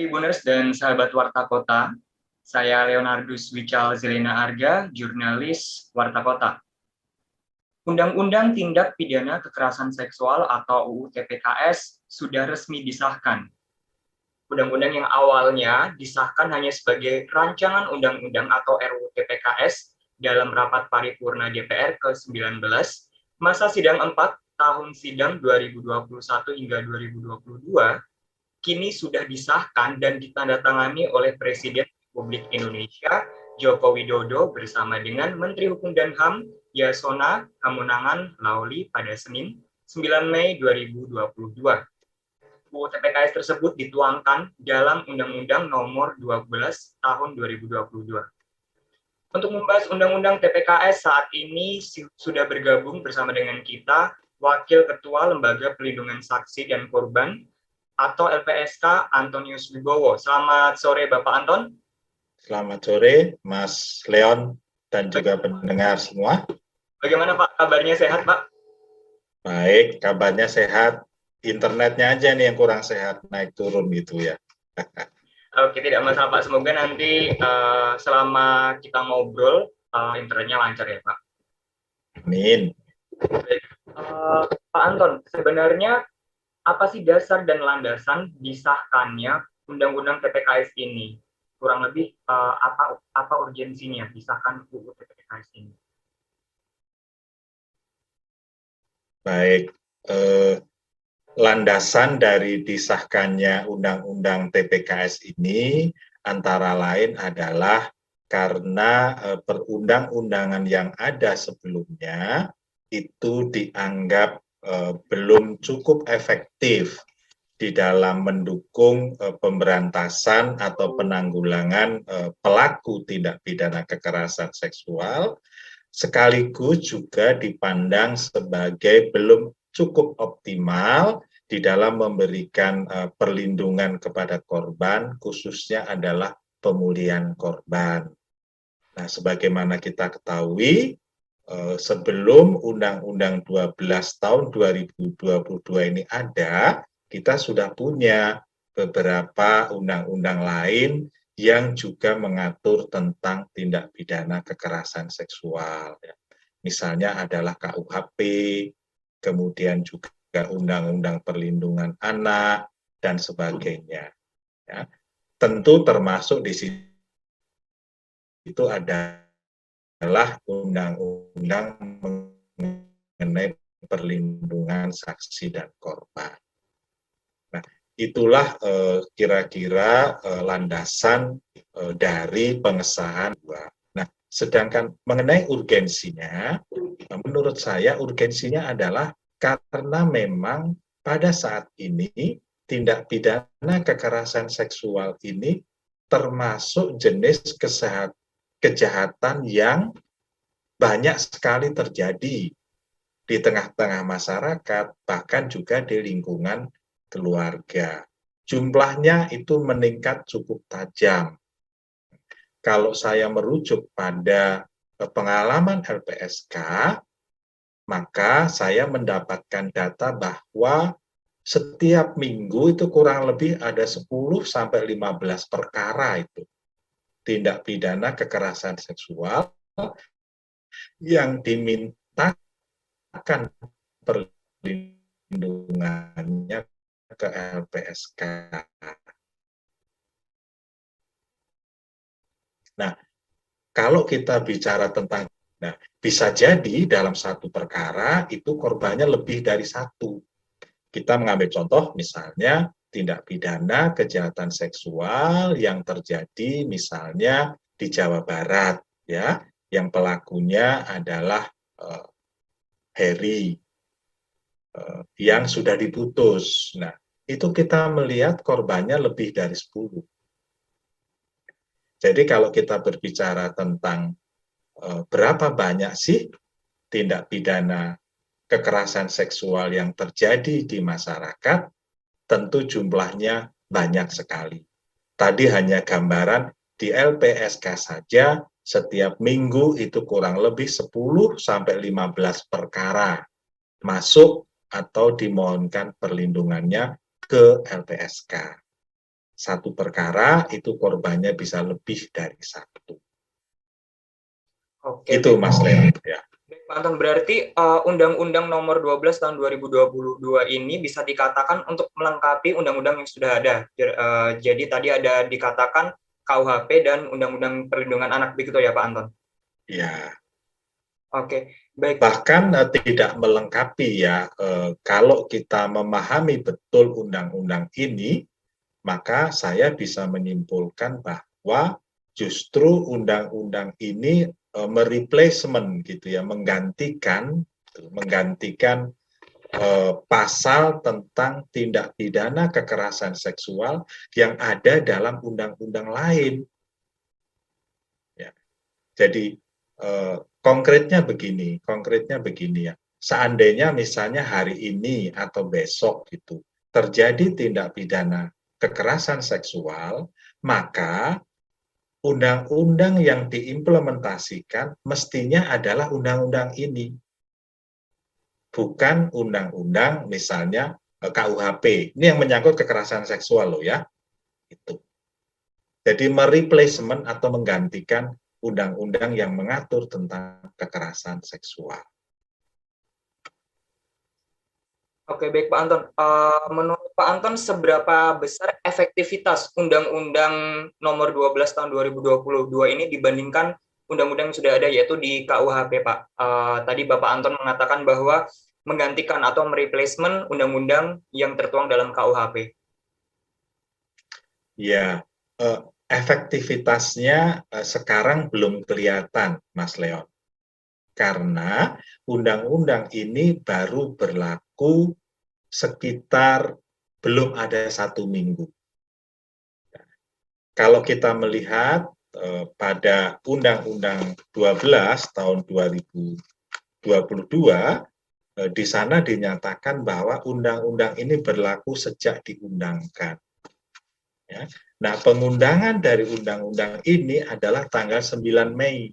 Tribuners dan sahabat Warta Kota, saya Leonardus Wical Zelena Arga, jurnalis Warta Kota. Undang-Undang Tindak Pidana Kekerasan Seksual atau UU TPKS sudah resmi disahkan. Undang-undang yang awalnya disahkan hanya sebagai rancangan undang-undang atau RUU TPKS dalam rapat paripurna DPR ke-19, masa sidang 4 tahun sidang 2021 hingga 2022, kini sudah disahkan dan ditandatangani oleh Presiden Republik Indonesia Joko Widodo bersama dengan Menteri Hukum dan HAM Yasona Hamunangan Lauli pada Senin 9 Mei 2022. UU TPKS tersebut dituangkan dalam Undang-Undang Nomor 12 Tahun 2022. Untuk membahas Undang-Undang TPKS saat ini sudah bergabung bersama dengan kita Wakil Ketua Lembaga Pelindungan Saksi dan Korban atau LPSK Antonius Wibowo. Selamat sore Bapak Anton. Selamat sore Mas Leon dan juga pendengar semua. Bagaimana Pak kabarnya, sehat Pak? Baik, kabarnya sehat. Internetnya aja nih yang kurang sehat, naik turun gitu ya. Oke, tidak masalah Pak. Semoga nanti selama kita ngobrol internetnya lancar ya Pak. Amin. Pak Anton, sebenarnya apa sih dasar dan landasan disahkannya Undang-Undang TPKS ini? Kurang lebih apa urgensinya disahkan UU TPKS ini? Baik, landasan dari disahkannya Undang-Undang TPKS ini antara lain adalah karena perundang-undangan yang ada sebelumnya itu dianggap belum cukup efektif di dalam mendukung pemberantasan atau penanggulangan pelaku tindak pidana kekerasan seksual, sekaligus juga dipandang sebagai belum cukup optimal di dalam memberikan perlindungan kepada korban, khususnya adalah pemulihan korban. Nah, sebagaimana kita ketahui, sebelum Undang-Undang 12 tahun 2022 ini ada, kita sudah punya beberapa undang-undang lain yang juga mengatur tentang tindak pidana kekerasan seksual. Misalnya adalah KUHP, kemudian juga Undang-Undang Perlindungan Anak, dan sebagainya. Ya. Tentu termasuk di situ adalah undang-undang mengenai perlindungan saksi dan korban. Nah, itulah kira-kira landasan dari pengesahan. Nah, sedangkan mengenai urgensinya, menurut saya urgensinya adalah karena memang pada saat ini tindak pidana kekerasan seksual ini termasuk jenis kejahatan yang banyak sekali terjadi di tengah-tengah masyarakat, bahkan juga di lingkungan keluarga. Jumlahnya itu meningkat cukup tajam. Kalau saya merujuk pada pengalaman LPSK, maka saya mendapatkan data bahwa setiap minggu itu kurang lebih ada 10 sampai 15 perkara itu tindak pidana kekerasan seksual yang dimintakan perlindungannya ke LPSK. Nah, kalau kita bicara tentang, nah, bisa jadi dalam satu perkara itu korbannya lebih dari satu. Kita mengambil contoh misalnya tindak pidana kejahatan seksual yang terjadi misalnya di Jawa Barat, ya, yang pelakunya adalah Harry yang sudah diputus. Nah, itu kita melihat korbannya lebih dari 10. Jadi kalau kita berbicara tentang berapa banyak sih tindak pidana kekerasan seksual yang terjadi di masyarakat, tentu jumlahnya banyak sekali. Tadi hanya gambaran di LPSK saja setiap minggu itu kurang lebih 10 sampai 15 perkara masuk atau dimohonkan perlindungannya ke LPSK. satu perkara itu korbannya bisa lebih dari satu. Oke, Itu baik. Mas Leon. Ya. Baik, Pak Anton, berarti Undang-Undang Nomor 12 Tahun 2022 ini bisa dikatakan untuk melengkapi undang-undang yang sudah ada. Jadi tadi ada dikatakan KUHP dan Undang-Undang Perlindungan Anak, begitu ya Pak Anton? Ya. Oke, baik. Bahkan tidak melengkapi ya, kalau kita memahami betul undang-undang ini, maka saya bisa menyimpulkan bahwa justru undang-undang ini mereplacement gitu ya, menggantikan pasal tentang tindak pidana kekerasan seksual yang ada dalam undang-undang lain. Ya. Jadi konkretnya begini ya. Seandainya misalnya hari ini atau besok gitu terjadi tindak pidana kekerasan seksual, maka undang-undang yang diimplementasikan mestinya adalah undang-undang ini, bukan undang-undang misalnya KUHP. Ini yang menyangkut kekerasan seksual loh ya. Itu. Jadi mereplacement atau menggantikan undang-undang yang mengatur tentang kekerasan seksual. Oke, baik Pak Anton. Menurut Pak Anton, seberapa besar efektivitas Undang-Undang Nomor 12 Tahun 2022 ini dibandingkan undang-undang yang sudah ada, yaitu di KUHP, Pak? Tadi Bapak Anton mengatakan bahwa menggantikan atau mereplacement undang-undang yang tertuang dalam KUHP. Ya, efektivitasnya sekarang belum kelihatan, Mas Leon. Karena undang-undang ini baru berlaku sekitar belum ada 1 minggu. Kalau kita melihat pada Undang-Undang 12 tahun 2022, di sana dinyatakan bahwa undang-undang ini berlaku sejak diundangkan. Ya. Nah, pengundangan dari undang-undang ini adalah tanggal 9 Mei.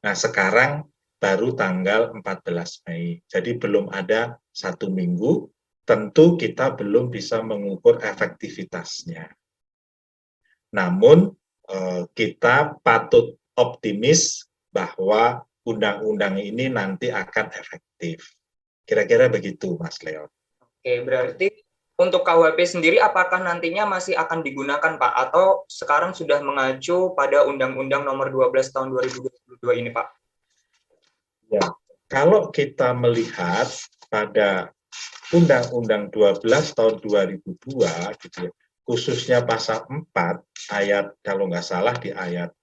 Nah, sekarang baru tanggal 14 Mei. Jadi belum ada 1 minggu, tentu kita belum bisa mengukur efektivitasnya. Namun, kita patut optimis bahwa undang-undang ini nanti akan efektif. Kira-kira begitu, Mas Leon. Oke, berarti untuk KUHP sendiri apakah nantinya masih akan digunakan, Pak? Atau sekarang sudah mengacu pada Undang-Undang Nomor 12 Tahun 2022 ini, Pak? Ya, kalau kita melihat pada Undang-Undang 12 tahun 2002, gitu ya, khususnya pasal 4 ayat, kalau nggak salah di ayat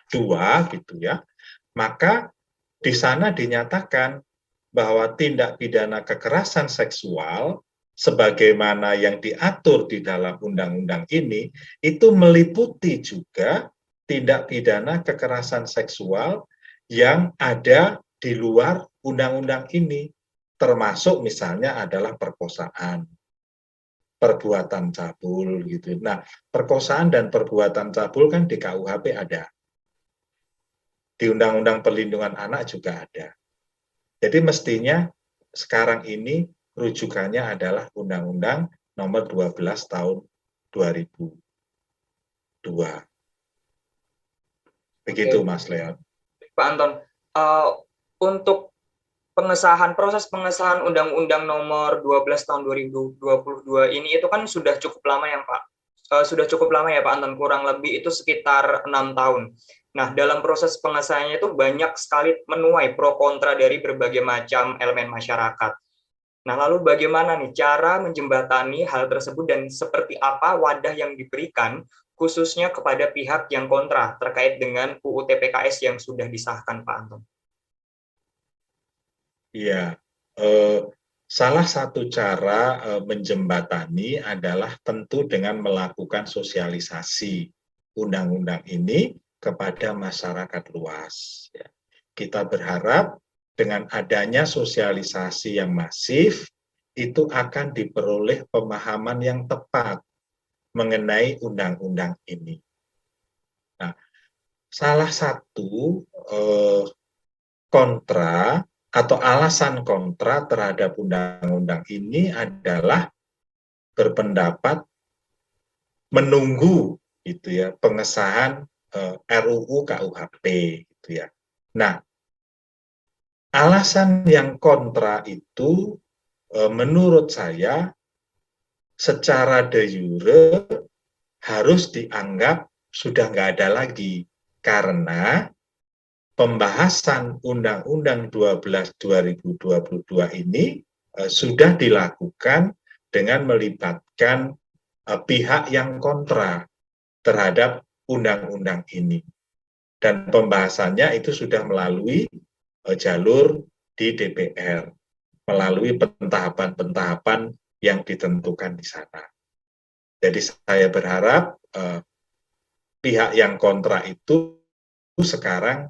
2 gitu ya, maka di sana dinyatakan bahwa tindak pidana kekerasan seksual sebagaimana yang diatur di dalam undang-undang ini itu meliputi juga tindak pidana kekerasan seksual yang ada di luar undang-undang ini, termasuk misalnya adalah perkosaan, perbuatan cabul gitu. Nah, perkosaan dan perbuatan cabul kan di KUHP ada. Di Undang-Undang Perlindungan Anak juga ada. Jadi mestinya sekarang ini rujukannya adalah Undang-Undang Nomor 12 Tahun 2002. Begitu, Oke, Mas Leon. Pak Anton, untuk proses pengesahan Undang-Undang Nomor 12 Tahun 2022 ini itu kan sudah cukup lama ya Pak? Sudah cukup lama ya Pak Anton, kurang lebih itu sekitar 6 tahun. Nah, dalam proses pengesahannya itu banyak sekali menuai pro kontra dari berbagai macam elemen masyarakat. Nah, lalu bagaimana nih cara menjembatani hal tersebut dan seperti apa wadah yang diberikan khususnya kepada pihak yang kontra terkait dengan UU TPKS yang sudah disahkan, Pak Anton? Iya, salah satu cara menjembatani adalah tentu dengan melakukan sosialisasi undang-undang ini kepada masyarakat luas. Ya. Kita berharap dengan adanya sosialisasi yang masif, itu akan diperoleh pemahaman yang tepat mengenai undang-undang ini. Nah, salah satu kontra atau alasan kontra terhadap undang-undang ini adalah berpendapat menunggu gitu ya pengesahan RUU KUHP gitu ya. Nah, alasan yang kontra itu menurut saya secara de jure harus dianggap sudah nggak ada lagi karena pembahasan Undang-Undang 12 2022 ini sudah dilakukan dengan melibatkan pihak yang kontra terhadap undang-undang ini. Dan pembahasannya itu sudah melalui jalur di DPR, melalui pentahapan-pentahapan yang ditentukan di sana. Jadi saya berharap pihak yang kontra itu sekarang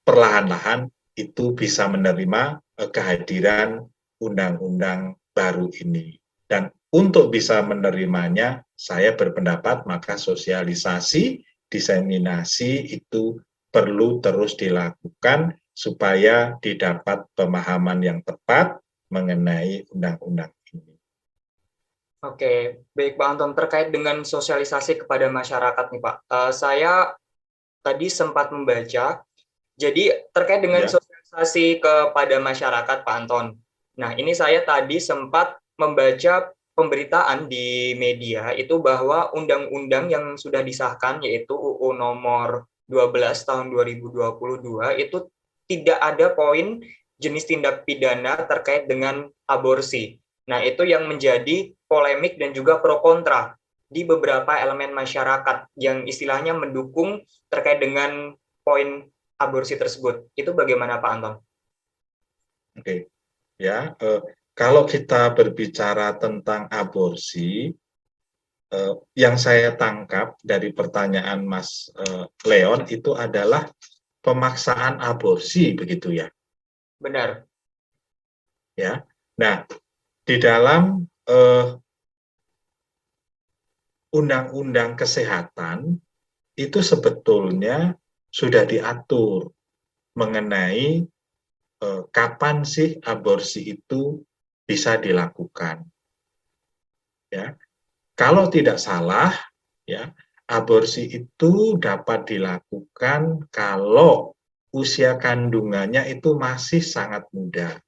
perlahan-lahan itu bisa menerima kehadiran undang-undang baru ini. Dan untuk bisa menerimanya, saya berpendapat maka sosialisasi, diseminasi itu perlu terus dilakukan supaya didapat pemahaman yang tepat mengenai undang-undang ini. Oke, baik Pak Anton, terkait dengan sosialisasi kepada masyarakat nih Pak, saya tadi sempat membaca, jadi terkait dengan sosialisasi kepada masyarakat Pak Anton. Nah, ini saya tadi sempat membaca pemberitaan di media itu bahwa undang-undang yang sudah disahkan yaitu UU nomor 12 tahun 2022 itu tidak ada poin jenis tindak pidana terkait dengan aborsi. Nah, itu yang menjadi polemik dan juga pro kontra di beberapa elemen masyarakat yang istilahnya mendukung terkait dengan poin aborsi tersebut. Itu bagaimana Pak Anton? Oke, ya. Kalau kita berbicara tentang aborsi, yang saya tangkap dari pertanyaan Mas Leon itu adalah pemaksaan aborsi, begitu ya? Benar. Ya. Nah, di dalam undang-undang kesehatan itu sebetulnya sudah diatur mengenai kapan sih aborsi itu bisa dilakukan. Ya, kalau tidak salah, ya aborsi itu dapat dilakukan kalau usia kandungannya itu masih sangat muda.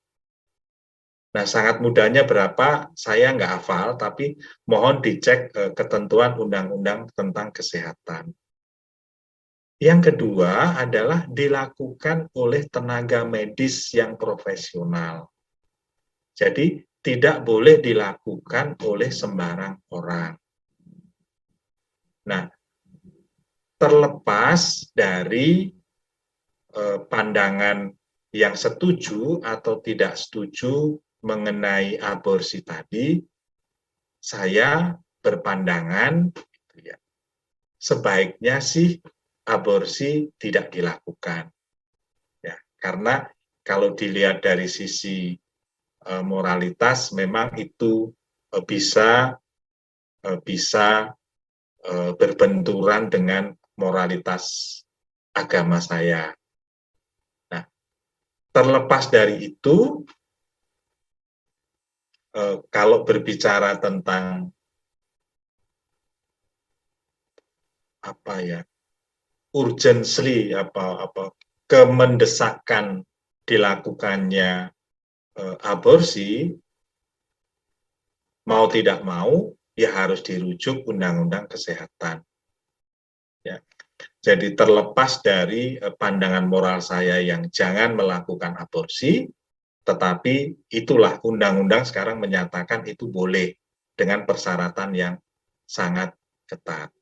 Nah, sangat mudanya berapa, saya nggak hafal, tapi mohon dicek ketentuan undang-undang tentang kesehatan. Yang kedua adalah dilakukan oleh tenaga medis yang profesional. Jadi, tidak boleh dilakukan oleh sembarang orang. Nah, terlepas dari pandangan yang setuju atau tidak setuju mengenai aborsi tadi, saya berpandangan sebaiknya sih aborsi tidak dilakukan. Ya, karena kalau dilihat dari sisi moralitas memang itu bisa berbenturan dengan moralitas agama saya. Nah, terlepas dari itu, kalau berbicara tentang apa ya, urgency kemendesakan dilakukannya aborsi, mau tidak mau ya harus dirujuk undang-undang kesehatan. Ya. Jadi terlepas dari pandangan moral saya yang jangan melakukan aborsi, tetapi itulah undang-undang sekarang menyatakan itu boleh dengan persyaratan yang sangat ketat.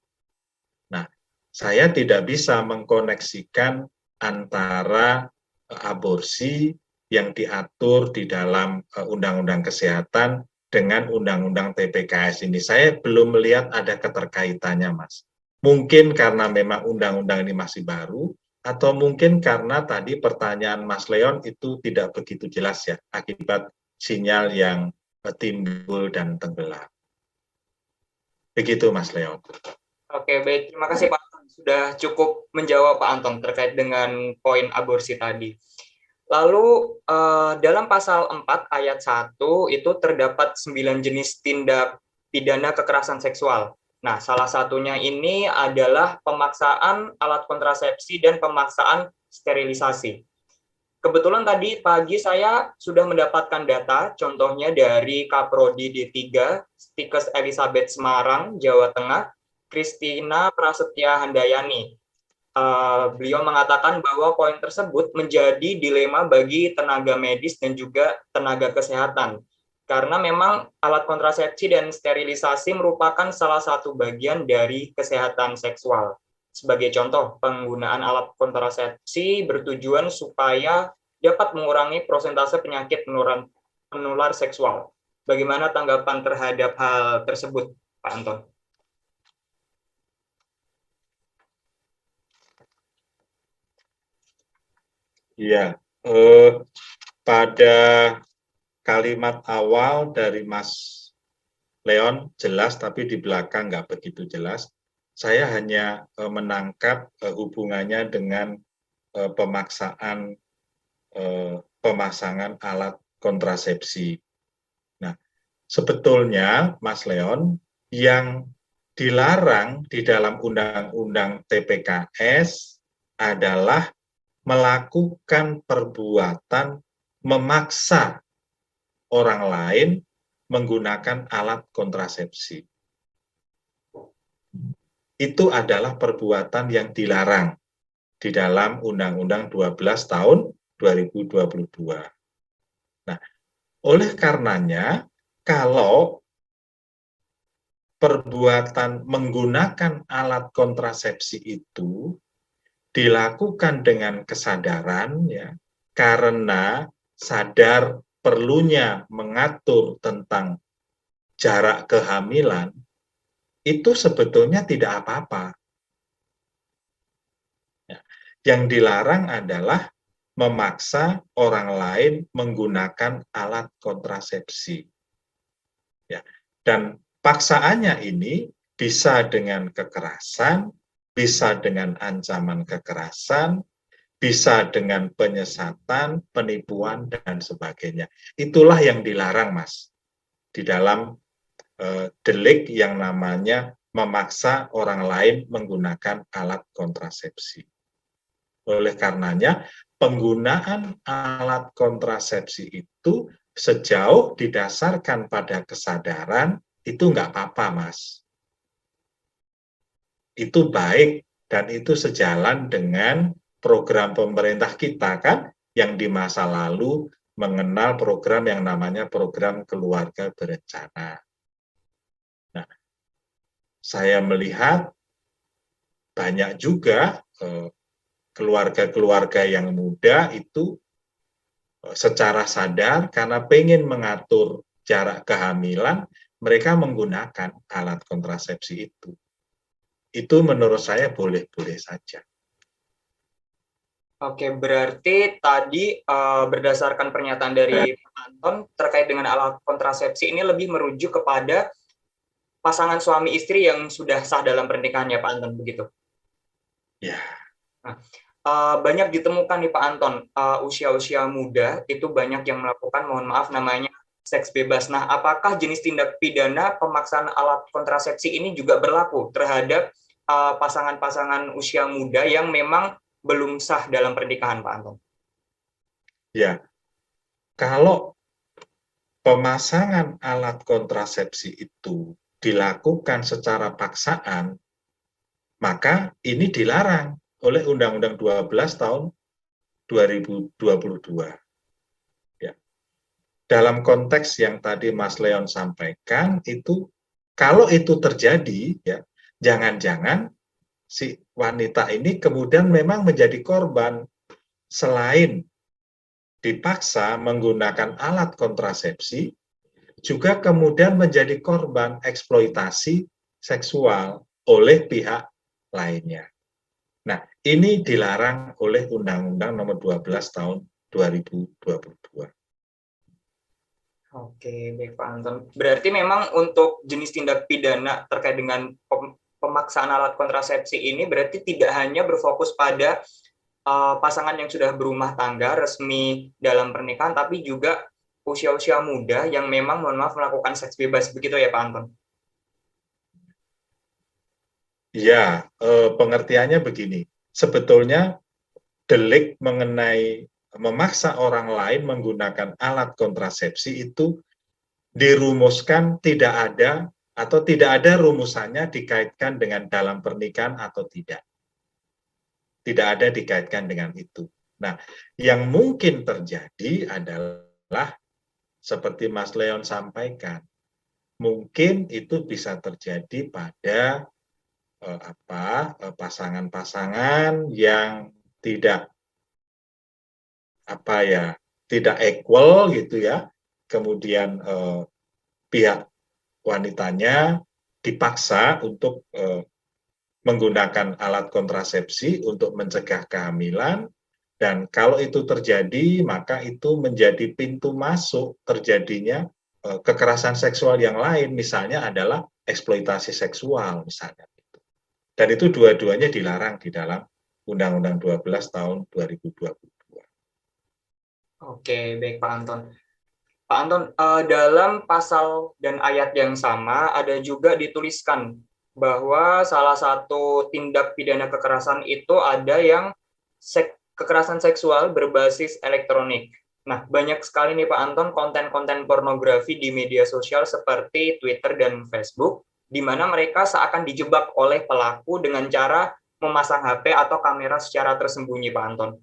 Nah, saya tidak bisa mengkoneksikan antara aborsi yang diatur di dalam undang-undang kesehatan dengan undang-undang TPKS ini. Saya belum melihat ada keterkaitannya, Mas. Mungkin karena memang undang-undang ini masih baru, atau mungkin karena tadi pertanyaan Mas Leon itu tidak begitu jelas ya, akibat sinyal yang timbul dan tenggelam. Begitu, Mas Leon. Oke, baik. Terima kasih Pak Anton. Sudah cukup menjawab Pak Anton terkait dengan poin aborsi tadi. Lalu dalam pasal 4 ayat 1 itu terdapat 9 jenis tindak pidana kekerasan seksual. Nah, salah satunya ini adalah pemaksaan alat kontrasepsi dan pemaksaan sterilisasi. Kebetulan tadi pagi saya sudah mendapatkan data, contohnya dari Kaprodi D3, Stikes Elizabeth Semarang, Jawa Tengah, Kristina Prasetya Handayani. Beliau mengatakan bahwa poin tersebut menjadi dilema bagi tenaga medis dan juga tenaga kesehatan. Karena memang alat kontrasepsi dan sterilisasi merupakan salah satu bagian dari kesehatan seksual. Sebagai contoh, penggunaan alat kontrasepsi bertujuan supaya dapat mengurangi prosentase penyakit menular seksual. Bagaimana tanggapan terhadap hal tersebut, Pak Anton? Ya, pada kalimat awal dari Mas Leon jelas, tapi di belakang nggak begitu jelas. Saya hanya menangkap hubungannya dengan pemaksaan pemasangan alat kontrasepsi. Nah, sebetulnya Mas Leon, yang dilarang di dalam Undang-Undang TPKS adalah melakukan perbuatan memaksa orang lain menggunakan alat kontrasepsi. Itu adalah perbuatan yang dilarang di dalam Undang-Undang 12 tahun 2022. Nah, oleh karenanya, kalau perbuatan menggunakan alat kontrasepsi itu dilakukan dengan kesadaran, ya, karena sadar perlunya mengatur tentang jarak kehamilan, itu sebetulnya tidak apa-apa. Ya. Yang dilarang adalah memaksa orang lain menggunakan alat kontrasepsi. Ya. Dan paksaannya ini bisa dengan kekerasan, bisa dengan ancaman kekerasan, bisa dengan penyesatan, penipuan, dan sebagainya. Itulah yang dilarang, Mas, di dalam delik yang namanya memaksa orang lain menggunakan alat kontrasepsi. Oleh karenanya, penggunaan alat kontrasepsi itu sejauh didasarkan pada kesadaran, itu nggak apa-apa, Mas. Itu baik, dan itu sejalan dengan program pemerintah kita, kan, yang di masa lalu mengenal program yang namanya program keluarga berencana. Nah, saya melihat banyak juga keluarga-keluarga yang muda itu secara sadar karena pengen mengatur jarak kehamilan, mereka menggunakan alat kontrasepsi itu. Itu menurut saya boleh-boleh saja. Oke, berarti tadi berdasarkan pernyataan dari Pak Anton terkait dengan alat kontrasepsi ini lebih merujuk kepada pasangan suami istri yang sudah sah dalam pernikahannya, Pak Anton, begitu? Ya. Nah, banyak ditemukan nih Pak Anton, usia-usia muda itu banyak yang melakukan, mohon maaf namanya, seks bebas. Nah, apakah jenis tindak pidana pemaksaan alat kontrasepsi ini juga berlaku terhadap pasangan-pasangan usia muda yang memang belum sah dalam pernikahan, Pak Anton? Ya, kalau pemasangan alat kontrasepsi itu dilakukan secara paksaan, maka ini dilarang oleh Undang-Undang 12 tahun 2022. Ya. Dalam konteks yang tadi Mas Leon sampaikan, itu kalau itu terjadi, ya, jangan-jangan si wanita ini kemudian memang menjadi korban, selain dipaksa menggunakan alat kontrasepsi, juga kemudian menjadi korban eksploitasi seksual oleh pihak lainnya. Nah, ini dilarang oleh Undang-Undang Nomor 12 Tahun 2022. Oke, baik Pak Anton. Berarti memang untuk jenis tindak pidana terkait dengan pemaksaan alat kontrasepsi ini berarti tidak hanya berfokus pada pasangan yang sudah berumah tangga resmi dalam pernikahan, tapi juga usia-usia muda yang memang mohon maaf melakukan seks bebas, begitu ya Pak Anton? Ya, pengertiannya begini. Sebetulnya delik mengenai memaksa orang lain menggunakan alat kontrasepsi itu dirumuskan tidak ada atau tidak ada rumusannya dikaitkan dengan dalam pernikahan atau tidak. Tidak ada dikaitkan dengan itu. Nah, yang mungkin terjadi adalah seperti Mas Leon sampaikan, mungkin itu bisa terjadi pada pasangan-pasangan yang tidak tidak equal gitu ya. Kemudian pihak wanitanya dipaksa untuk menggunakan alat kontrasepsi untuk mencegah kehamilan, dan kalau itu terjadi maka itu menjadi pintu masuk terjadinya kekerasan seksual yang lain, misalnya adalah eksploitasi seksual misalnya. Dan itu dua-duanya dilarang di dalam Undang-Undang 12 tahun 2022. Oke, baik Pak Anton. Pak Anton, dalam pasal dan ayat yang sama ada juga dituliskan bahwa salah satu tindak pidana kekerasan itu ada yang kekerasan seksual berbasis elektronik. Nah, banyak sekali nih Pak Anton konten-konten pornografi di media sosial seperti Twitter dan Facebook, di mana mereka seakan dijebak oleh pelaku dengan cara memasang HP atau kamera secara tersembunyi Pak Anton.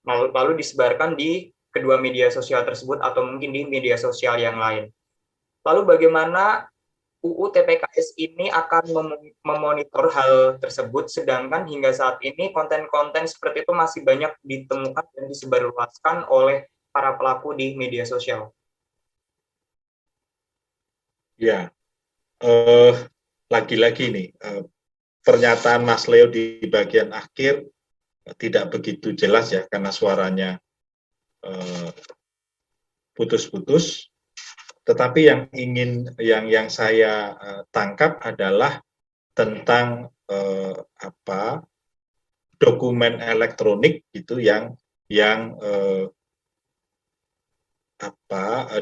Lalu disebarkan di kedua media sosial tersebut atau mungkin di media sosial yang lain. Lalu bagaimana UU TPKS ini akan memonitor hal tersebut, sedangkan hingga saat ini konten-konten seperti itu masih banyak ditemukan dan disebarluaskan oleh para pelaku di media sosial. Ya, lagi-lagi nih, pernyataan Mas Leo di bagian akhir tidak begitu jelas ya, karena suaranya putus-putus. Tetapi yang saya tangkap adalah tentang dokumen elektronik gitu yang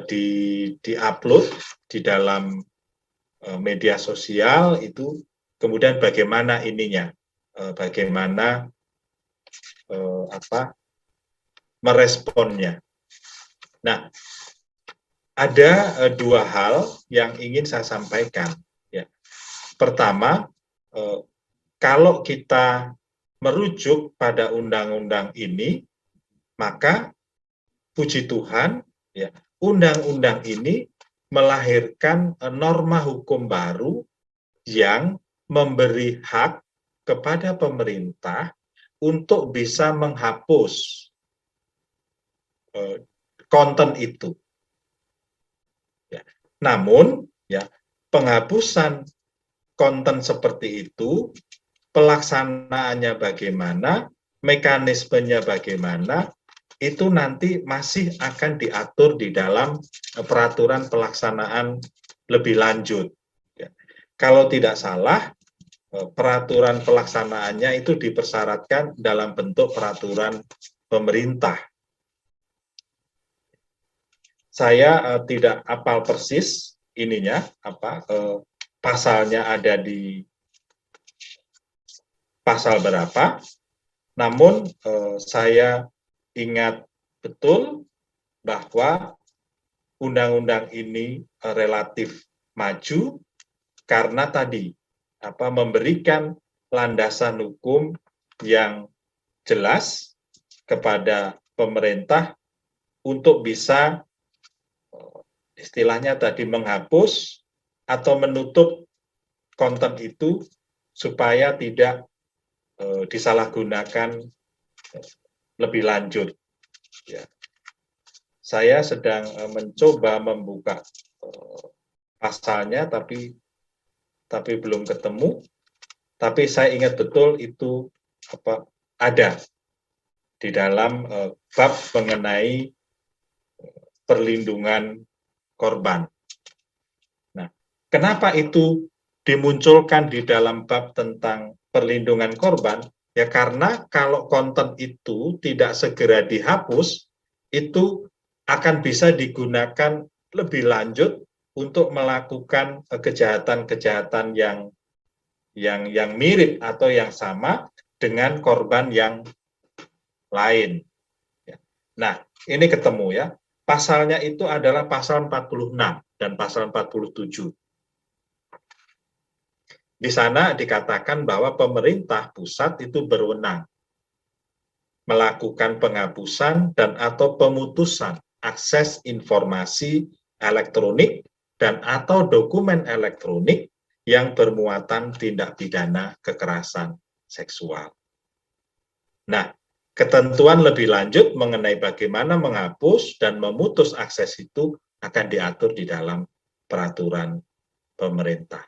di-upload di dalam media sosial itu, kemudian bagaimana ininya, bagaimana meresponnya. Nah, ada dua hal yang ingin saya sampaikan. Ya. Pertama, kalau kita merujuk pada undang-undang ini, maka puji Tuhan, ya, undang-undang ini melahirkan norma hukum baru yang memberi hak kepada pemerintah untuk bisa menghapus konten itu. Ya. Namun, ya, penghapusan konten seperti itu, pelaksanaannya bagaimana, mekanismenya bagaimana, itu nanti masih akan diatur di dalam peraturan pelaksanaan lebih lanjut. Ya. Kalau tidak salah, peraturan pelaksanaannya itu dipersyaratkan dalam bentuk peraturan pemerintah. Saya tidak hafal persis ininya, pasalnya ada di pasal berapa, namun saya ingat betul bahwa undang-undang ini relatif maju karena tadi memberikan landasan hukum yang jelas kepada pemerintah untuk bisa istilahnya tadi menghapus atau menutup konten itu supaya tidak disalahgunakan lebih lanjut. Ya. Saya sedang mencoba membuka pasalnya, tapi belum ketemu. Tapi saya ingat betul itu ada di dalam bab mengenai perlindungan korban. Nah, kenapa itu dimunculkan di dalam bab tentang perlindungan korban? Ya karena kalau konten itu tidak segera dihapus, itu akan bisa digunakan lebih lanjut untuk melakukan kejahatan-kejahatan yang mirip atau yang sama dengan korban yang lain. Nah, ini ketemu ya. Pasalnya itu adalah pasal 46 dan pasal 47. Di sana dikatakan bahwa pemerintah pusat itu berwenang melakukan penghapusan dan atau pemutusan akses informasi elektronik dan atau dokumen elektronik yang bermuatan tindak pidana kekerasan seksual. Nah, ketentuan lebih lanjut mengenai bagaimana menghapus dan memutus akses itu akan diatur di dalam peraturan pemerintah.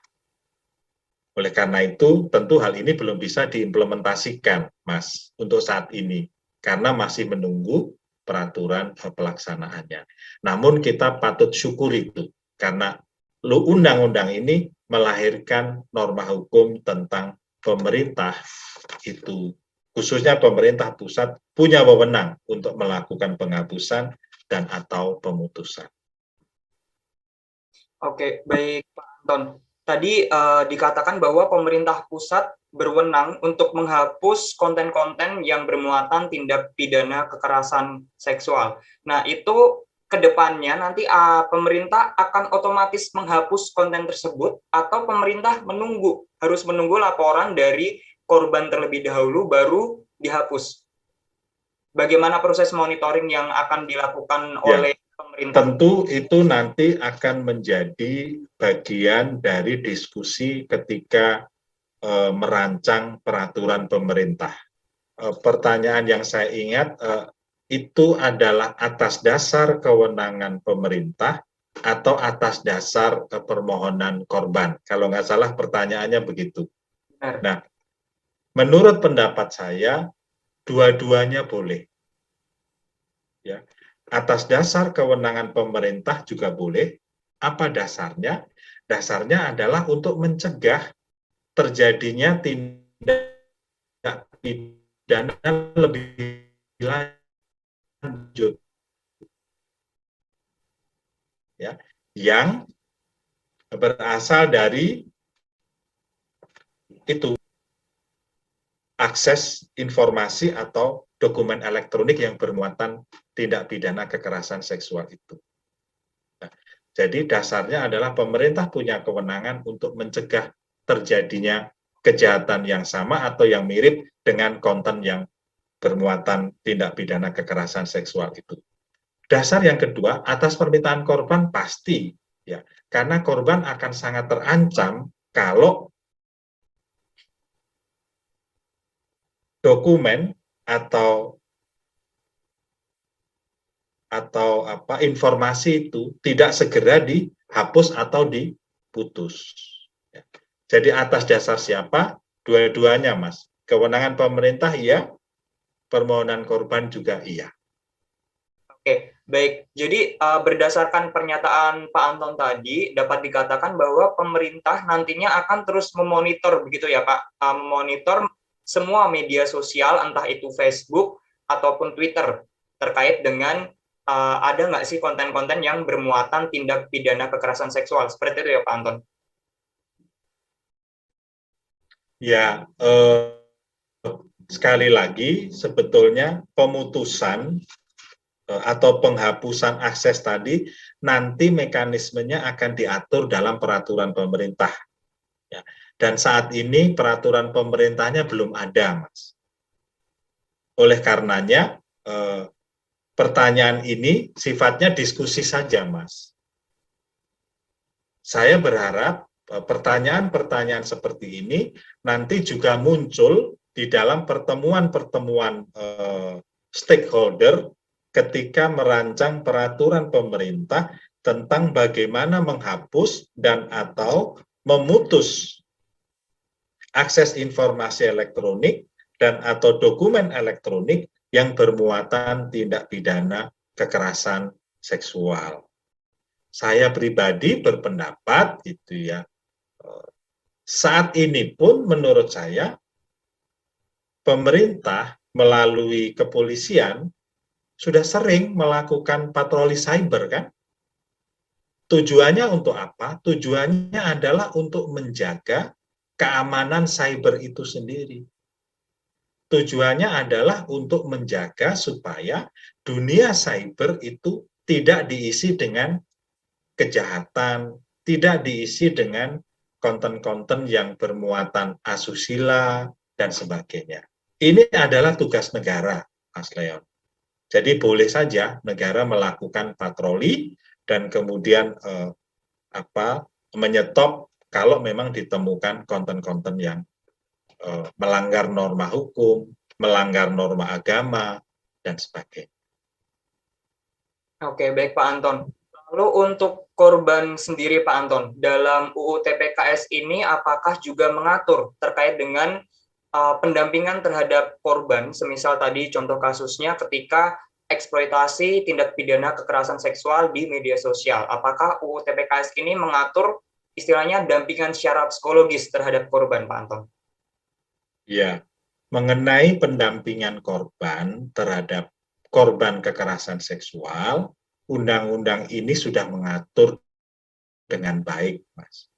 Oleh karena itu, tentu hal ini belum bisa diimplementasikan, Mas, untuk saat ini, karena masih menunggu peraturan pelaksanaannya. Namun kita patut syukuri itu, karena undang-undang ini melahirkan norma hukum tentang pemerintah itu, khususnya pemerintah pusat punya wewenang untuk melakukan penghapusan dan atau pemutusan. Oke, baik Pak Anton. Tadi dikatakan bahwa pemerintah pusat berwenang untuk menghapus konten-konten yang bermuatan tindak pidana kekerasan seksual. Nah, itu ke depannya nanti pemerintah akan otomatis menghapus konten tersebut atau pemerintah harus menunggu laporan dari korban terlebih dahulu baru dihapus. Bagaimana proses monitoring yang akan dilakukan oleh pemerintah? Tentu itu nanti akan menjadi bagian dari diskusi ketika merancang peraturan pemerintah. Pertanyaan yang saya ingat itu adalah atas dasar kewenangan pemerintah atau atas dasar permohonan korban. Kalau nggak salah pertanyaannya begitu. Nah, menurut pendapat saya, dua-duanya boleh. Ya, atas dasar kewenangan pemerintah juga boleh. Apa dasarnya? Dasarnya adalah untuk mencegah terjadinya tindak pidana lebih lanjut, ya, yang berasal dari itu akses informasi atau dokumen elektronik yang bermuatan tindak pidana kekerasan seksual itu. Nah, jadi dasarnya adalah pemerintah punya kewenangan untuk mencegah terjadinya kejahatan yang sama atau yang mirip dengan konten yang bermuatan tindak pidana kekerasan seksual itu. Dasar yang kedua, atas permintaan korban pasti, ya, karena korban akan sangat terancam kalau dokumen atau informasi itu tidak segera dihapus atau diputus. Jadi atas dasar siapa? Dua-duanya, Mas. Kewenangan pemerintah iya, permohonan korban juga iya. Oke, baik. Jadi berdasarkan pernyataan Pak Anton tadi, dapat dikatakan bahwa pemerintah nantinya akan terus memonitor, begitu ya Pak, memonitor semua media sosial, entah itu Facebook ataupun Twitter, terkait dengan ada nggak sih konten-konten yang bermuatan tindak pidana kekerasan seksual, seperti itu ya Pak Anton? Ya, sekali lagi sebetulnya pemutusan atau penghapusan akses tadi nanti mekanismenya akan diatur dalam peraturan pemerintah. Ya. Dan saat ini peraturan pemerintahnya belum ada, Mas. Oleh karenanya, pertanyaan ini sifatnya diskusi saja, Mas. Saya berharap pertanyaan-pertanyaan seperti ini nanti juga muncul di dalam pertemuan-pertemuan stakeholder ketika merancang peraturan pemerintah tentang bagaimana menghapus dan atau memutus akses informasi elektronik dan atau dokumen elektronik yang bermuatan tindak pidana kekerasan seksual. Saya pribadi berpendapat gitu ya, saat ini pun menurut saya pemerintah melalui kepolisian sudah sering melakukan patroli cyber kan? Tujuannya untuk apa? Tujuannya adalah untuk menjaga keamanan cyber itu sendiri. Tujuannya adalah untuk menjaga supaya dunia cyber itu tidak diisi dengan kejahatan, tidak diisi dengan konten-konten yang bermuatan asusila, dan sebagainya. Ini adalah tugas negara, Mas Leon. Jadi boleh saja negara melakukan patroli dan kemudian menyetop kalau memang ditemukan konten-konten yang melanggar norma hukum, melanggar norma agama, dan sebagainya. Oke, baik Pak Anton. Lalu untuk korban sendiri Pak Anton, dalam UU TPKS ini apakah juga mengatur terkait dengan pendampingan terhadap korban, semisal tadi contoh kasusnya ketika eksploitasi tindak pidana kekerasan seksual di media sosial. Apakah UU TPKS ini mengatur istilahnya dampingan secara psikologis terhadap korban, Pak Anton? Ya, mengenai pendampingan korban terhadap korban kekerasan seksual, undang-undang ini sudah mengatur dengan baik, Mas.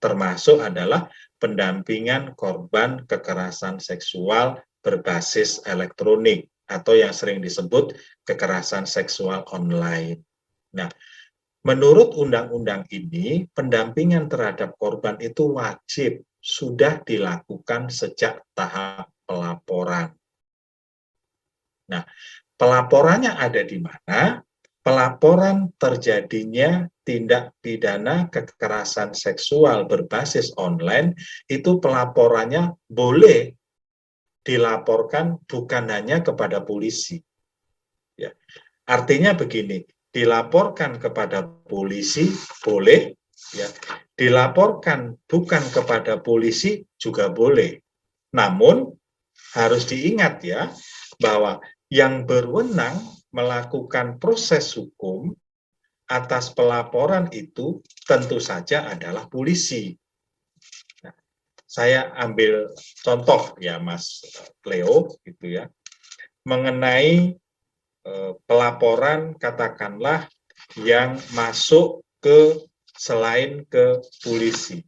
Termasuk adalah pendampingan korban kekerasan seksual berbasis elektronik atau yang sering disebut kekerasan seksual online. Nah, menurut undang-undang ini, pendampingan terhadap korban itu wajib sudah dilakukan sejak tahap pelaporan. Nah, pelaporannya ada di mana? Pelaporan terjadinya tindak pidana kekerasan seksual berbasis online, itu pelaporannya boleh dilaporkan bukan hanya kepada polisi. Ya. Artinya begini, dilaporkan kepada polisi boleh, ya. Dilaporkan bukan kepada polisi juga boleh. Namun harus diingat ya, bahwa yang berwenang melakukan proses hukum atas pelaporan itu tentu saja adalah polisi. Nah, saya ambil contoh ya Mas Leo gitu ya, mengenai pelaporan katakanlah yang masuk ke selain ke polisi,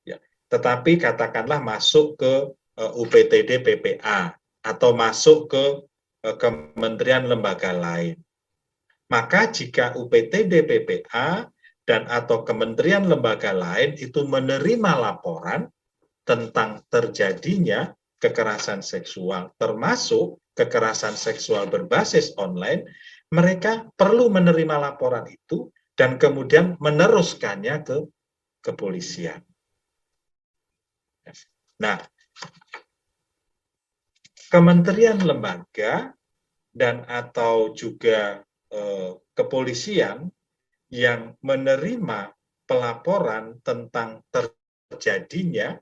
ya, tetapi katakanlah masuk ke UPTD PPA atau masuk ke kementerian lembaga lain. Maka jika UPTD PPA dan atau kementerian lembaga lain itu menerima laporan tentang terjadinya kekerasan seksual, termasuk kekerasan seksual berbasis online, mereka perlu menerima laporan itu dan kemudian meneruskannya ke kepolisian. Nah, kementerian lembaga dan atau juga kepolisian yang menerima pelaporan tentang terjadinya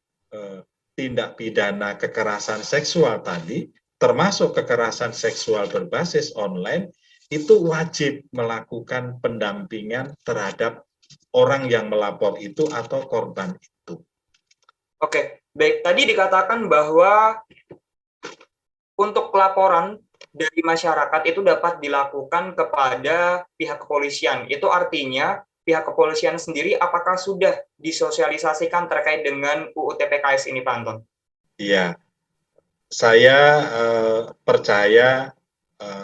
tindak pidana kekerasan seksual tadi, termasuk kekerasan seksual berbasis online, itu wajib melakukan pendampingan terhadap orang yang melapor itu atau korban itu. Oke, baik. Tadi dikatakan bahwa untuk laporan dari masyarakat itu dapat dilakukan kepada pihak kepolisian. Itu artinya pihak kepolisian sendiri apakah sudah disosialisasikan terkait dengan UU TPKS ini, Pak Anton? Iya, saya percaya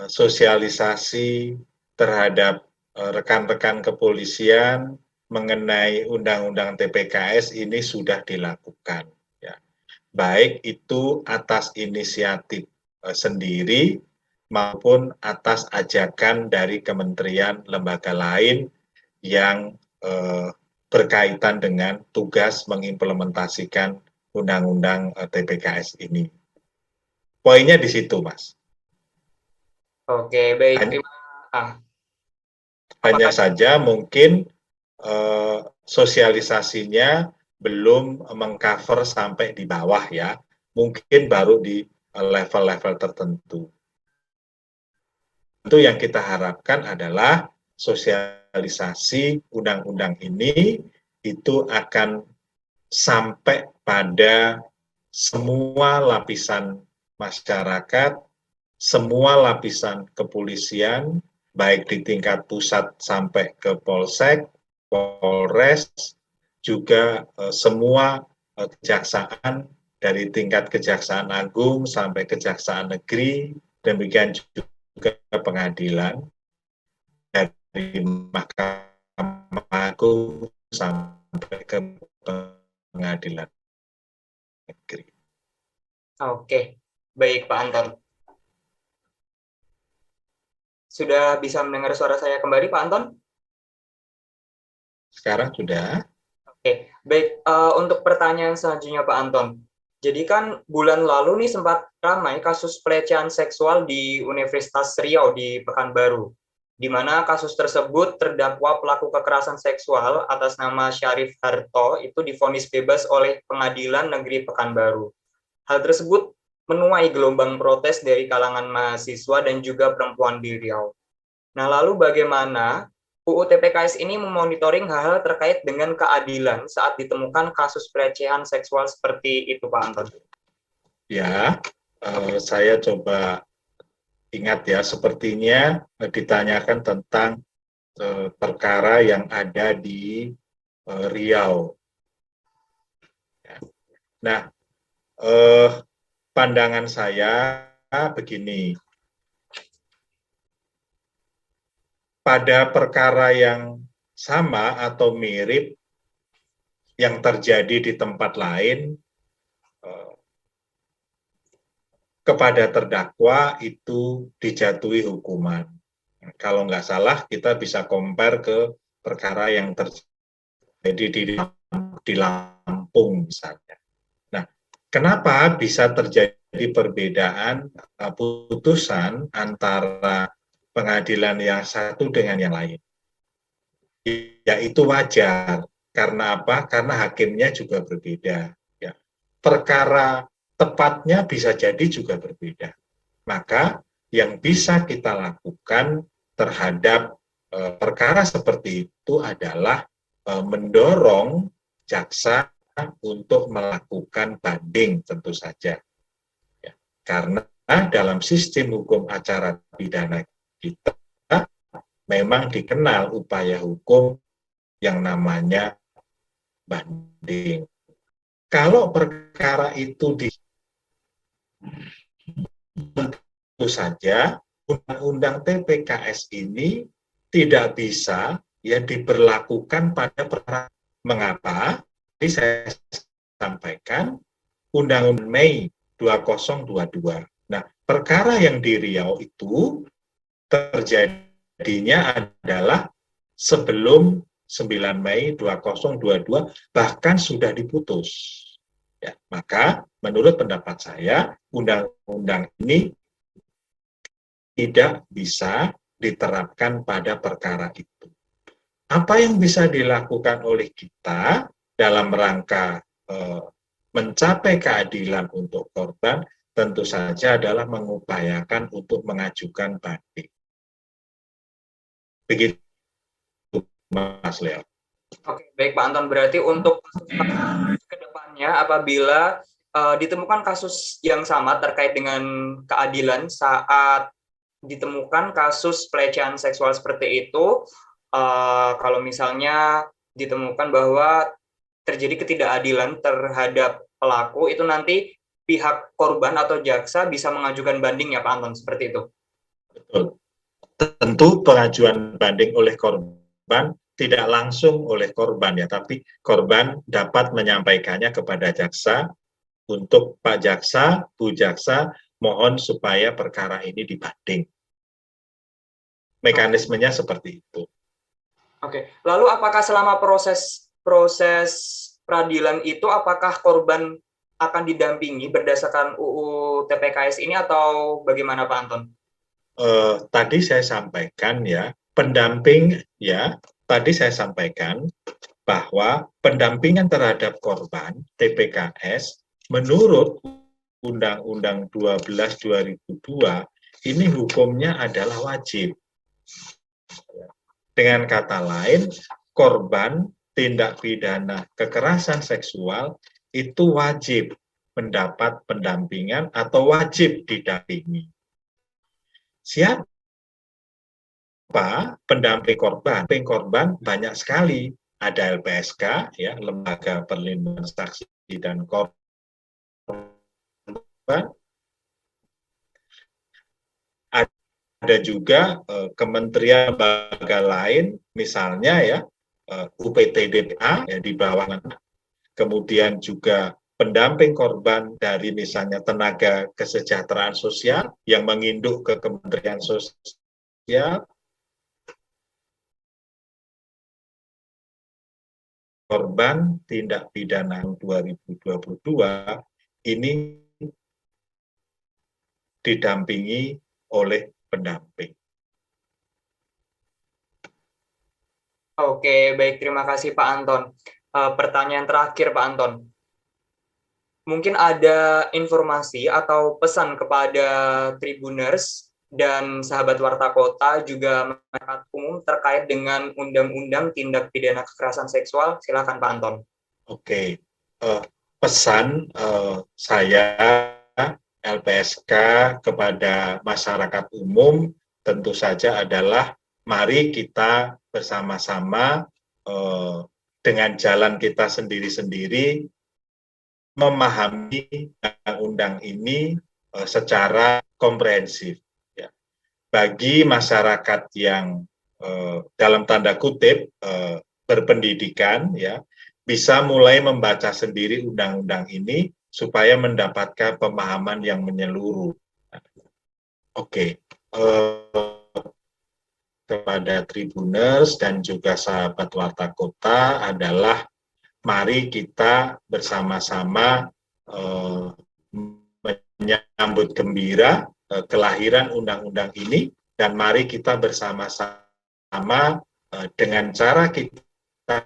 sosialisasi terhadap rekan-rekan kepolisian mengenai Undang-Undang TPKS ini sudah dilakukan. Ya. Baik itu atas inisiatif sendiri maupun atas ajakan dari kementerian lembaga lain yang berkaitan dengan tugas mengimplementasikan Undang-Undang TPKS ini. Poinnya di situ, Mas. Oke, baik. Hanya saja mungkin sosialisasinya belum mengcover sampai di bawah ya, mungkin baru di level-level tertentu. Itu yang kita harapkan adalah sosialisasi undang-undang ini itu akan sampai pada semua lapisan masyarakat, semua lapisan kepolisian, baik di tingkat pusat sampai ke Polsek, Polres, juga semua kejaksaan dari tingkat Kejaksaan Agung sampai Kejaksaan Negeri, demikian juga pengadilan dari Mahkamah Agung sampai ke pengadilan negeri. Oke, baik Pak Anton. Sudah bisa mendengar suara saya kembali Pak Anton? Sekarang sudah. Oke, baik. Untuk pertanyaan selanjutnya Pak Anton. Jadi kan bulan lalu nih sempat ramai kasus pelecehan seksual di Universitas Riau di Pekanbaru, di mana kasus tersebut terdakwa pelaku kekerasan seksual atas nama Syarif Harto itu divonis bebas oleh Pengadilan Negeri Pekanbaru. Hal tersebut menuai gelombang protes dari kalangan mahasiswa dan juga perempuan di Riau. Nah, lalu bagaimana UU TPKS ini memonitoring hal-hal terkait dengan keadilan saat ditemukan kasus pelecehan seksual seperti itu, Pak Anton? Ya, saya coba ingat ya, sepertinya ditanyakan tentang perkara yang ada di Riau. Nah, pandangan saya begini, pada perkara yang sama atau mirip yang terjadi di tempat lain, kepada terdakwa itu dijatuhi hukuman. Kalau nggak salah, kita bisa compare ke perkara yang terjadi di Lampung misalnya. Nah, kenapa bisa terjadi perbedaan putusan antara pengadilan yang satu dengan yang lain? Ya itu wajar. Karena apa? Karena hakimnya juga berbeda. Ya. Perkara tepatnya bisa jadi juga berbeda. Maka yang bisa kita lakukan terhadap perkara seperti itu adalah mendorong jaksa untuk melakukan banding tentu saja. Ya. Karena dalam sistem hukum acara pidana kita memang dikenal upaya hukum yang namanya banding. Kalau perkara itu tentu saja undang-undang TPKS ini tidak bisa ya diberlakukan pada perkara. Mengapa? Tadi saya sampaikan Undang-Undang Mei 2022. Nah, perkara yang di Riau itu terjadinya adalah sebelum 9 Mei 2022 bahkan sudah diputus. Ya, maka menurut pendapat saya undang-undang ini tidak bisa diterapkan pada perkara itu. Apa yang bisa dilakukan oleh kita dalam rangka mencapai keadilan untuk korban tentu saja adalah mengupayakan untuk mengajukan banding. Begitu Mas Leo. Oke, baik Pak Anton. Berarti untuk ke depannya apabila ditemukan kasus yang sama terkait dengan keadilan saat ditemukan kasus pelecehan seksual seperti itu, kalau misalnya ditemukan bahwa terjadi ketidakadilan terhadap pelaku, itu nanti pihak korban atau jaksa bisa mengajukan banding ya Pak Anton, seperti itu? Betul. Tentu pengajuan banding oleh korban tidak langsung oleh korban ya, tapi korban dapat menyampaikannya kepada jaksa untuk Pak Jaksa, Bu Jaksa, mohon supaya perkara ini dibanding. Mekanismenya seperti itu. Oke, lalu apakah selama proses peradilan itu apakah korban akan didampingi berdasarkan UU TPKS ini atau bagaimana Pak Anton? Tadi saya sampaikan ya, pendamping ya, tadi saya sampaikan bahwa pendampingan terhadap korban TPKS menurut Undang-Undang 12/2002 ini hukumnya adalah wajib. Dengan kata lain, korban tindak pidana kekerasan seksual itu wajib mendapat pendampingan atau wajib didampingi. Siapa pendamping korban? Pendamping korban banyak sekali. Ada LPSK, ya, Lembaga Perlindungan Saksi dan korban. Ada juga kementerian lembaga lain, misalnya ya UPTDPA ya, di bawah, kemudian juga pendamping korban dari misalnya tenaga kesejahteraan sosial yang menginduk ke Kementerian Sosial, korban tindak pidana 2022 ini didampingi oleh pendamping. Oke, baik. Terima kasih Pak Anton. Pertanyaan terakhir Pak Anton. Mungkin ada informasi atau pesan kepada Tribuners dan sahabat Warta Kota juga masyarakat umum terkait dengan Undang-Undang Tindak Pidana Kekerasan Seksual. Silakan Pak Anton. Oke, pesan saya LPSK kepada masyarakat umum tentu saja adalah mari kita bersama-sama dengan jalan kita sendiri-sendiri memahami undang-undang ini secara komprehensif. Ya. Bagi masyarakat yang dalam tanda kutip berpendidikan, ya, bisa mulai membaca sendiri undang-undang ini supaya mendapatkan pemahaman yang menyeluruh. Oke, kepada Tribuners dan juga sahabat Warta Kota adalah mari kita bersama-sama menyambut gembira kelahiran undang-undang ini, dan mari kita bersama-sama dengan cara kita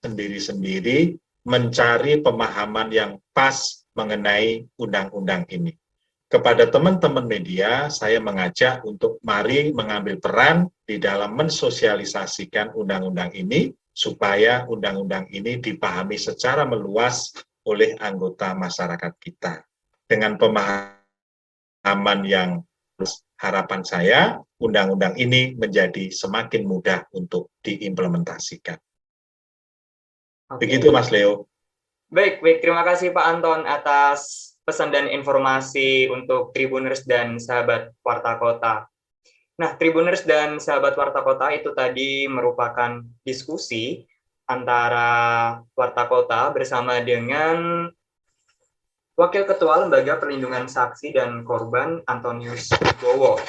sendiri-sendiri mencari pemahaman yang pas mengenai undang-undang ini. Kepada teman-teman media, saya mengajak untuk mari mengambil peran di dalam mensosialisasikan undang-undang ini, supaya undang-undang ini dipahami secara meluas oleh anggota masyarakat kita. Dengan pemahaman yang harapan saya, undang-undang ini menjadi semakin mudah untuk diimplementasikan. Begitu Mas Leo. Baik. Terima kasih Pak Anton atas pesan dan informasi untuk Tribuners dan sahabat Warta Kota. Nah, Tribuners dan sahabat Warta Kota, itu tadi merupakan diskusi antara Warta Kota bersama dengan Wakil Ketua Lembaga Perlindungan Saksi dan Korban Antonius Wibowo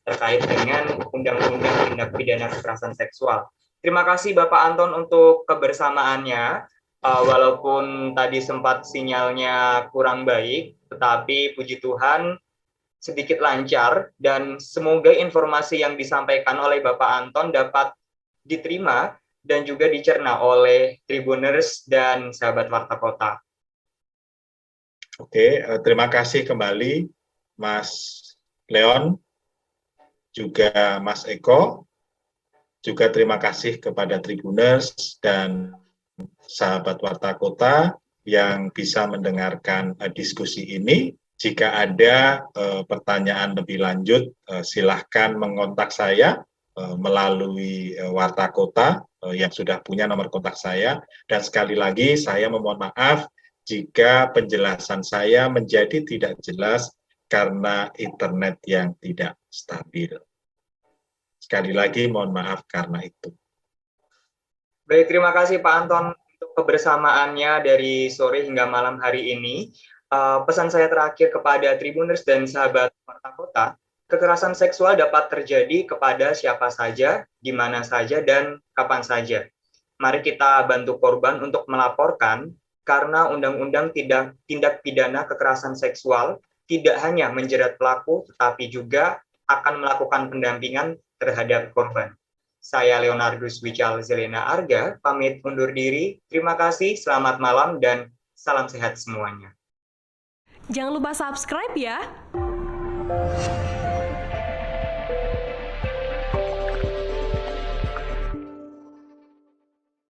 terkait dengan Undang-Undang Tindak Pidana Kekerasan Seksual. Terima kasih Bapak Anton untuk kebersamaannya. Walaupun tadi sempat sinyalnya kurang baik, tetapi puji Tuhan sedikit lancar, dan semoga informasi yang disampaikan oleh Bapak Anton dapat diterima dan juga dicerna oleh Tribuners dan sahabat Warta Kota. Oke, terima kasih kembali Mas Leon, juga Mas Eko, juga terima kasih kepada Tribuners dan sahabat Warta Kota yang bisa mendengarkan diskusi ini. Jika ada pertanyaan lebih lanjut, silahkan mengontak saya melalui Warta Kota yang sudah punya nomor kontak saya. Dan sekali lagi saya memohon maaf jika penjelasan saya menjadi tidak jelas karena internet yang tidak stabil. Sekali lagi mohon maaf karena itu. Baik, terima kasih Pak Anton untuk kebersamaannya dari sore hingga malam hari ini. Pesan saya terakhir kepada Tribuners dan sahabat Warta Kota, kekerasan seksual dapat terjadi kepada siapa saja, di mana saja, dan kapan saja. Mari kita bantu korban untuk melaporkan, karena Undang-Undang Tindak Pidana Kekerasan Seksual tidak hanya menjerat pelaku, tetapi juga akan melakukan pendampingan terhadap korban. Saya Leonardus Wical Zelena Arga, pamit undur diri. Terima kasih, selamat malam, dan salam sehat semuanya. Jangan lupa subscribe ya.